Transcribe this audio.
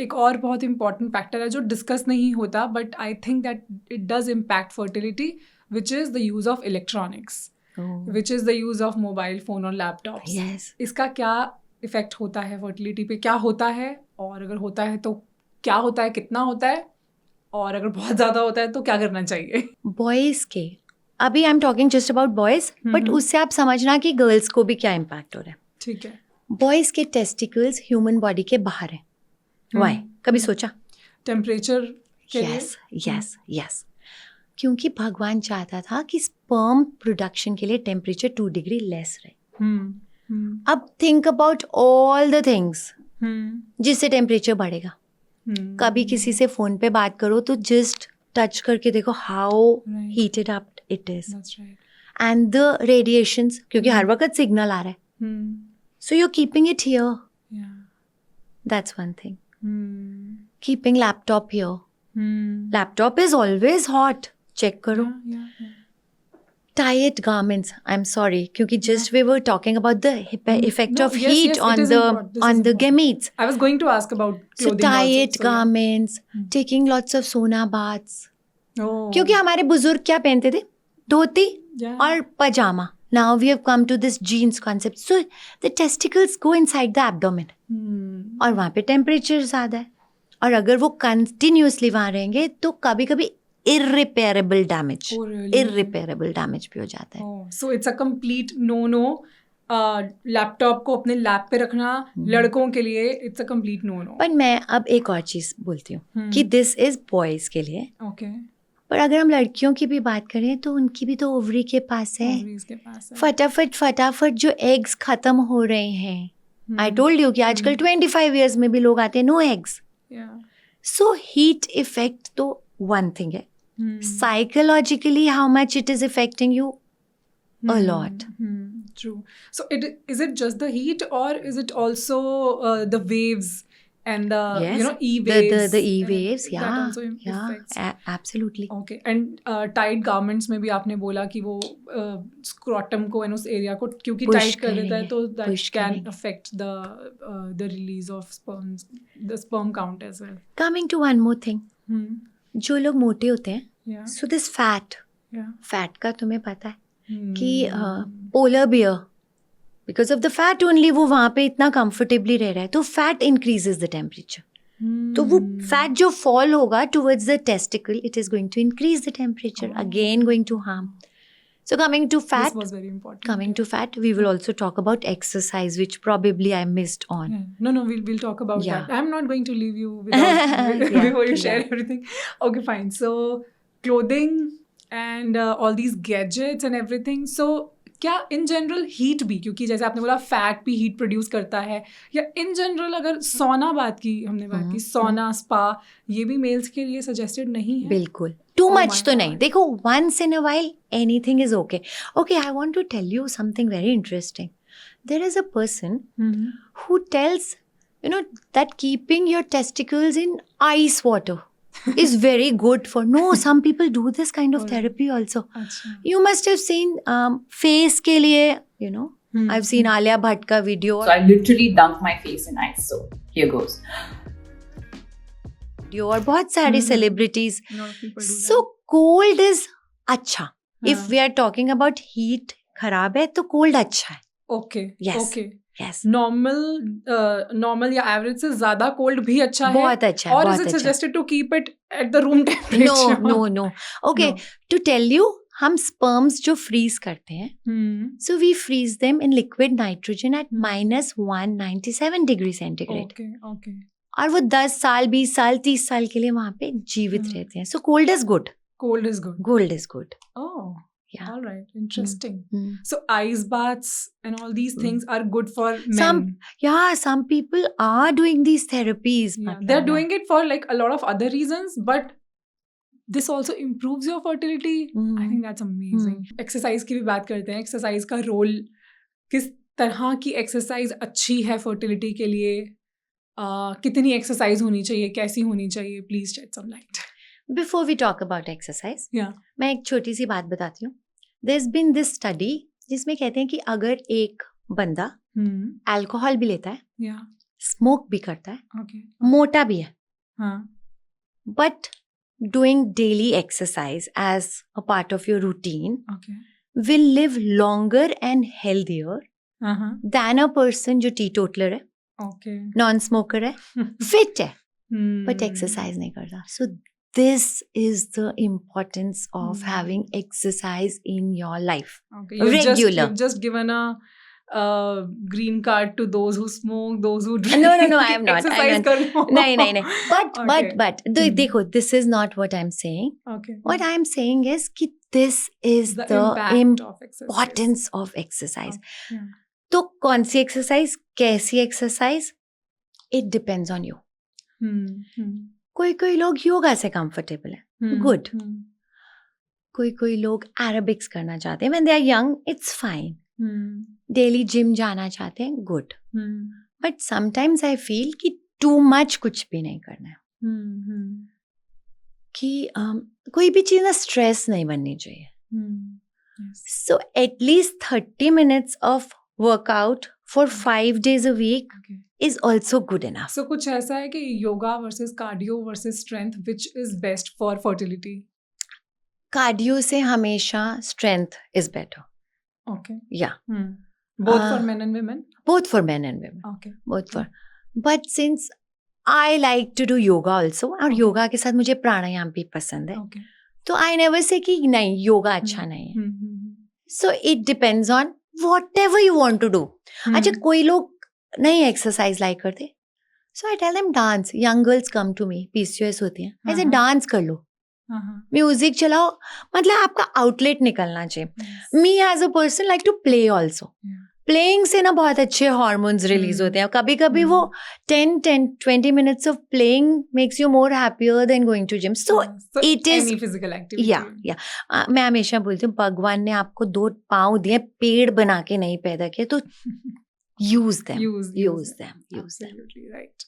एक और बहुत इंपॉर्टेंट फैक्टर है जो डिस्कस नहीं होता, but I think that it does impact fertility, which is the use of electronics, which is the use of mobile phone और लैपटॉप्स. Yes. इसका क्या इफेक्ट होता है फर्टिलिटी पे, क्या होता है, और अगर होता है तो क्या होता है, कितना होता है, और अगर बहुत ज़्यादा होता है तो क्या करना चाहिए? बॉयज़ के, अभी I am talking just about boys, but उससे आप समझना कि गर्ल्स को भी क्या इम्पैक्ट हो रहा है. ठीक है. बॉयज़ के टेस्टिकल्स ह्यूमन बॉडी के बाहर हैं. वाई? कभी सोचा? टेम्परेचर के लिए? यस यस यस, क्योंकि भगवान चाहता था कि स्पर्म प्रोडक्शन के लिए टेम्परेचर 2 डिग्री लेस रहे. अब think about all the things जिससे टेम्परेचर बढ़ेगा. कभी किसी से फोन पे बात करो तो जस्ट टच करके देखो how heated up it is. And the radiations, क्योंकि हर वक्त सिग्नल आ रहा है, so you are keeping it here. That's one thing. Keeping laptop here, laptop is always hot. Check करो. Tight garments, I'm sorry, क्योंकि just we were talking about the effect of heat on the gametes. I was going to ask about clothing. So tight garments, taking lots of sauna baths. क्योंकि हमारे बुजुर्ग क्या पहनते थे? धोती और पजामा. Now we have come to this jeans concept. So the testicles go inside the abdomen. और वहाँ पे टेम्परेचर ज़्यादा है, और अगर वो कंटिन्यूसली वहाँ रहेंगे तो कभी कभी irreparable damage. Oh, really? Irreparable damage भी हो जाता है. So it's a complete no. Laptop को अपने लैप पे रखना लड़कों के लिए इट्स अ कंप्लीट नो. पर मैं अब एक और चीज बोलती हूँ कि दिस इज बॉयज के लिए. ओके. पर अगर हम लड़कियों की भी बात करें तो उनकी भी तो ओवरी के पास है. फटाफट जो एग्स खत्म हो रहे हैं. आई टोल्ड यू कि आजकल 25 इयर्स में भी लोग आते हैं no eggs. So heat effect तो वन थिंग है. Psychologically, how much it is affecting you? A lot. True. So is it just the heat, or is it also the waves and the E-waves? The E-waves, yeah. That also affects. Absolutely. Okay. And tight garments में भी आपने बोला कि वो scrotum को and उस area को क्योंकि tight कर देता है तो that can affect the release of sperms, the sperm count as well. Coming to one more thing. जो लोग मोटे होते हैं, so this fat का तुम्हें पता है कि polar bear, because of the fat only वो वहाँ पे इतना कंफर्टेबली रह रहा है, तो फैट इंक्रीजेस द टेम्परेचर. तो वो फैट जो फॉल होगा towards the testicle, it is going to increase the temperature, again going to harm. So coming to fat, this was very important. We will also talk about exercise, which probably I missed on. No, we'll talk about that. I'm not going to leave you without before you share everything. Okay, fine. So clothing and all these gadgets and everything. So क्या in general heat भी, क्योंकि जैसे आपने बोला fat भी heat produce करता है, या इन जनरल अगर सोना हमने बात की सोना स्पा, ये भी मेल्स के लिए सजेस्टेड नहीं है? बिल्कुल. टू मच तो नहीं. देखो, once in a while anything is okay. Okay, I want to tell you something very interesting. There is a person who tells, that keeping your testicles in ice water is very good for. No, some people do this kind of therapy also. You must have seen face के लिए, I've seen Alia Bhatt का video. So I literally dunk my face in ice. So here goes. और बहुत सारे celebrities. So cold is अच्छा. If we are talking about heat खराब है तो cold अच्छा है. Okay. Yes. Okay. Yes. Normal या average से ज़्यादा cold भी अच्छा है. बहुत अच्छा है. Or is it suggested to keep it at the room temperature? No. Okay. To tell you, हम sperms जो freeze करते हैं, so we freeze them in liquid nitrogen at -197 degree centigrade. Okay. और वो 10 साल 20 साल 30 साल के लिए वहाँ पे जीवित रहते हैं. So cold is good. Cold is good. Cold is good. Oh. Yeah. All right. Interesting. So ice baths and all these things are good for men. Some people are doing these therapies. Yeah. They're doing it for like a lot of other reasons, but this also improves your fertility. I think that's amazing. Exercise की भी बात करते हैं. Exercise का role, किस तरह की exercise अच्छी है fertility के लिए? कितनी exercise होनी चाहिए? कैसी होनी चाहिए? Please shed some light. Before we talk about exercise, मैं एक छोटी सी बात बताती हूँ. There's been this study जिसमें कहते हैं कि अगर एक बंदा अल्कोहल भी लेता है स्मोक भी करता है, Okay. मोटा भी है, हाँ. but doing daily exercise as a part of your routine Okay. will live longer and healthier Uh-huh. than a person जो teetotaler है, Okay. non-smoker है, fit है, but Hmm. exercise नहीं करता. So this is the importance of Hmm. having exercise in your life. Okay. You've Regular. You've just given a green card to those who smoke, those who drink. No, I am not. Exercise कर लो. नहीं. But Hmm. देखो, this is not what I'm saying. Okay. What I'm saying is कि this is the impact of exercise. importance of exercise. Yeah. तो कौन सी exercise, कैसी exercise? It depends on you. Hmm. कोई लोग योगा से comfortable है, Hmm. good. Hmm. कोई लोग aerobics करना चाहते हैं, when they are young, it's fine. Hmm. Daily gym जाना चाहते हैं, good. Hmm. But sometimes I feel कि too much कुछ भी नहीं करना है, Hmm. कि कोई भी चीज़ ना stress नहीं बननी चाहिए. Hmm. Yes. So at least 30 minutes of workout for 5 days a week Okay. is also good enough. So कुछ ऐसा है कि yoga versus cardio versus strength, which is best for fertility? Cardio से हमेशा strength is better. Okay. Yeah. Hmm. Both for Ah. men and women? Both for men and women. Okay. Both for. But since I like to do yoga also, और योगा के साथ मुझे प्राणायाम भी पसंद है, Okay. तो I never say कि नहीं योगा अच्छा नहीं है. Hmm. Hmm. So it depends on whatever you want to do. Hmm. अच्छा कोई लोग नहीं एक्सरसाइज लाइक करते, so I tell them dance. Young girls come to me, PCOS होती हैं, ऐसे डांस कर लो, Uh-huh. म्यूजिक चलाओ, मतलब आपका आउटलेट निकलना चाहिए. Yes. Me as a person like to play also. Yeah. Playing से ना बहुत अच्छे हार्मोन्स रिलीज होते हैं. कभी कभी वो 10-20 minutes of playing makes you more happier than going to gym. So So it is any physical activity. या मैं हमेशा बोलती हूँ भगवान ने आपको 2 पाँव दिए, पेड़ बना के नहीं पैदा किए, तो use them. Use them. Absolutely right.